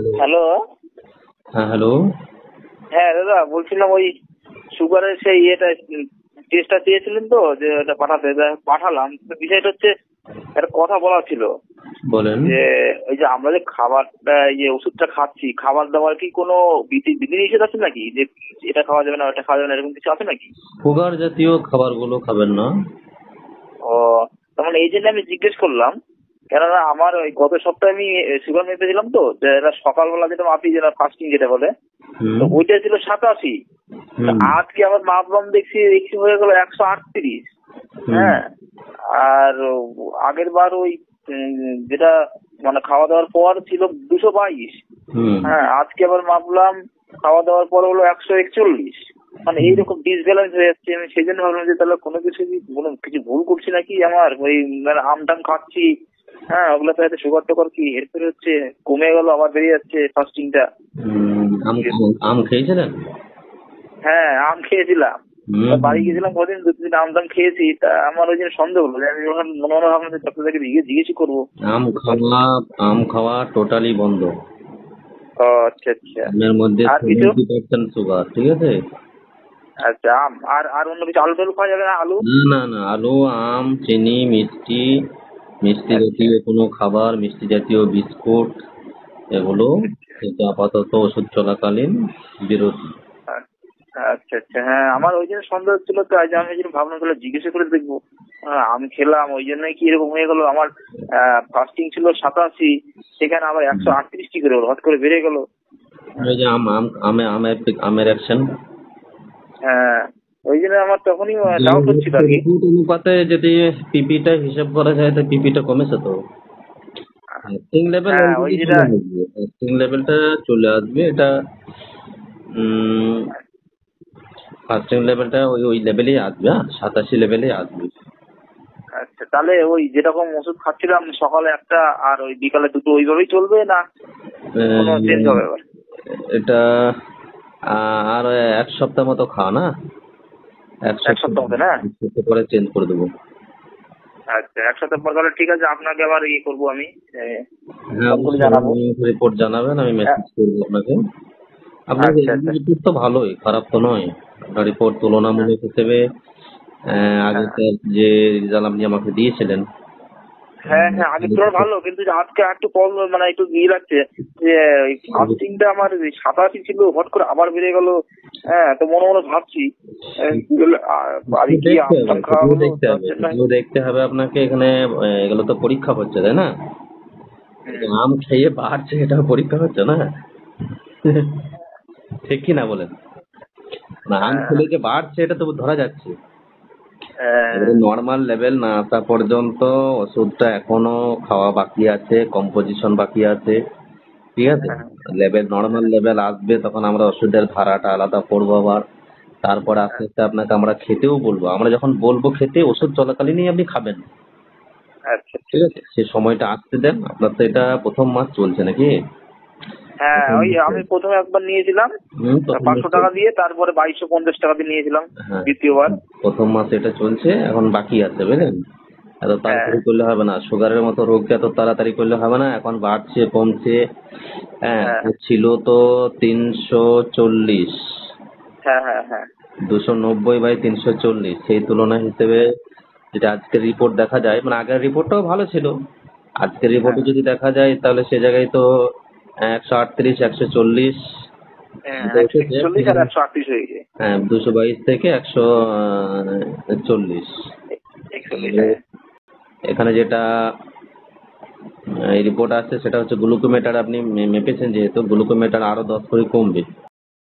Hello. Hello. হ্যাঁ, hello. হ্যাঁ দাদা, বলছিলাম ওই সুগারের সেই টেস্টটা চেয়েছিলেন তো, যে ওটা পাঠালাম। তো বিষয়টা হচ্ছে, একটা কথা বলা ছিল বলেন। যে ওই যে আমরা যে খাবারটা, ওষুধটা খাচ্ছি, খাবার দাবার কি কোনো বিধি নিষেধ আছে নাকি, যে এটা খাওয়া যাবে না ওটা খাওয়া যাবে না, এরকম কিছু আছে নাকি? সুগার জাতীয় খাবারগুলো খাবেন না। ও, তার মানে এই জন্য আমি জিজ্ঞেস করলাম। কেননা আমার ওই গত সপ্তাহে আমি সুগার মেপেছিলাম তো, যে এটা সকালবেলা যেটা মাপি, যেটা ফাস্টিং যেটা বলে, তো হুম। ওইটা ছিল 87। হুম। আজকে আবার মাপলাম, দেখছি দেখছি হয়ে গেল 138। হুম। হ্যাঁ। আর আগের বার ওই যেটা মানে খাওয়া দাওয়ার পর ছিল 222। হুম। হ্যাঁ, আজকে আবার মাপলাম, খাওয়া দাওয়ার পর হলো 141। মানে এইরকম ডিসব্যালেন্স হয়ে যাচ্ছে। আমি সেই জন্য ভাবলাম যে তাহলে কোনো কিছু ভুল করছি নাকি আমার, ওই মানে আম টাম খাচ্ছি। হ্যাঁ, ওগুলো তো হয়তো সুগার টুগার কি এরপরে হচ্ছে, কমে গেল আবার বেড়ে যাচ্ছে ফাস্টিংটা। আম আম খেয়েছিলেন? হ্যাঁ, আম খেয়েছিলাম। হুম। বাড়ি গেছিলাম কদিন, 2-3 আম টাম খেয়েছি। তা আমার ওই জন্য সন্দেহ হলো, যে আমি যখন মনে মনে ভাবলাম যে ডক্টরকে জিজ্ঞেসই করবো। আম খাওয়া টোটালি বন্ধ। ও আচ্ছা আচ্ছা। আমের মধ্যে আর কিছু? 70% সুগার, ঠিক আছে? আচ্ছা, আম আর আর অন্য কিছু, আলু টালু খাওয়া যাবে না, আলু? না, না, না, আলু, আম, চিনি, মিষ্টি, মিষ্টি আচ্ছা জাতীয় কোনো খাবার, মিষ্টি জাতীয় বিস্কুট, এগুলো কিন্তু আপাতত ওষুধ চলাকালীন বিরত। আচ্ছা আচ্ছা। হ্যাঁ, আমার ওই জন্য সন্দেহ ছিল, তো আজ আমি ওই জন্য ভাবলাম তাহলে জিজ্ঞেস করে দেখবো। হ্যাঁ, আমি খেলাম ওই জন্যই কি এরকম হয়ে গেল আমার। ফাস্টিং ছিল 87, সেখানে আবার 138 কি করে হলো, হঠাৎ করে বেড়ে গেল। ওই যে আম আম আমে আমের আমের অ্যাকশন। হ্যাঁ, ওই জন্য আমার তখনই ডাউট হচ্ছিল আর কি। অনুপাতে যদি পিপিটা হিসাব করা যায় তো পিপিটা কমেছে তো। ফাস্টিং লেভেল হ্যাঁ, ওই অলরেডি যেটা। চলে আসবে, ফাস্টিং লেভেলটা চলে আসবে এটা। ফাস্টিং লেভেলটা ওই ওই লেভেলেই আসবে, 87 লেভেলেই আসবে। আচ্ছা, তাহলে ওই যেরকম ওষুধ খাচ্ছিলাম, সকালে একটা আর ওই বিকালে দুটো, ওইভাবেই চলবে না কোনো চেঞ্জ হবে এবার? এটা আর এক সপ্তাহ মতো খাও না। এক এক সপ্তাহ সপ্তাহ হবে না? এক সপ্তাহ পরে চেঞ্জ করে দেবো। আচ্ছা, এক সপ্তাহ পর তাহলে ঠিক আছে, আপনাকে আবার করবো আমি, হ্যাঁ, ফোন করে অবশ্যই জানাবো। রিপোর্ট জানাবেন, আমি আ- মেসেজ করবো আপনাকে। আপনার আচ্ছা আচ্ছা। রিপোর্ট তো ভালোই, খারাপ তো নয়। আপনার রিপোর্ট হ্যাঁ তুলনামূলক হিসেবে হ্যাঁ আগেকার যে রেজাল্ট আপনি আমাকে দিয়েছিলেন। হ্যাঁ হ্যাঁ, আগের তুলনায় ভালো, কিন্তু যে আজকে একটু কম, মানে একটু লাগছে যে ওই ফাস্টিংটা আমার 87 ছিল, হট করে আবার বেড়ে গেল। হ্যাঁ, তো মনে মনে ভাবছি কি হলো, বাড়ি সেটাও গিয়ে দেখতে আম হবে, টাম খাওয়া হলো তার জন্য। সেটাও দেখতে হবে আপনাকে এখানে। এগুলো তো পরীক্ষা হচ্ছে, তাই না? হুম। আম খেয়ে বাড়ছে, এটাও পরীক্ষা হচ্ছে না? ঠিক কি না বলেন? না, আম হ্যাঁ খেলে যে বাড়ছে এটা তো ধরা যাচ্ছে। হ্যাঁ এবারে নর্মাল লেভেল না আসা পর্যন্ত ওষুধটা এখনো খাওয়া বাকি আছে, কম্পোজিশন বাকি আছে, ঠিক আছে? হ্যাঁ নর্মাল লেভেল আসবে তখন আমরা ওষুধের ধারাটা আলাদা করবো আবার। তারপর আস্তে আস্তে আপনাকে আমরা খেতেও বলবো, আমরা যখন বলবো খেতে ওষুধ চলাকালীনই আপনি খাবেন, আচ্ছা আচ্ছা ঠিক আছে? আচ্ছা। সে সময়টা আসতে দেন। আপনার তো এটা প্রথম মাস চলছে নাকি? হ্যাঁ, প্রথম ওই মাসে। আমি প্রথমে একবার নিয়েছিলাম প্রথম 500 মাসে। টাকা দিয়ে, তারপরে 2250 টাকা দিয়ে নিয়েছিলাম হ্যাঁ, দ্বিতীয়বার। প্রথম মাসে এটা চলছে, এখন বাকি আছে বুঝলেন। এত হ্যাঁ তাড়াতাড়ি করলে হবে না, সুগারের মতো রোগকে এত তাড়াতাড়ি করলে হবে না, এখন বাড়ছে কমছে। হ্যাঁ, হ্যাঁ ছিল তো 340, হ্যাঁ হ্যাঁ হ্যাঁ 290/340, সেই তুলনা হিসেবে যেটা আজকের রিপোর্ট দেখা যায়, মানে আগের রিপোর্টটাও ভালো ছিল, আজকের রিপোর্টে হ্যাঁ যদি দেখা যায় তাহলে সে জায়গায় তো 138, 140 হ্যাঁ, এটা এসেছে। 141 আর 138 হয়ে গেছে। হ্যাঁ, 222 থেকে 140। 41, হ্যাঁ। এখানে যেটা রিপোর্ট আসছে সেটা হচ্ছে গ্লুকোমিটার, আপনি মেপেছেন যেহেতু, গ্লুকোমিটার আরো 10 করে কমবে।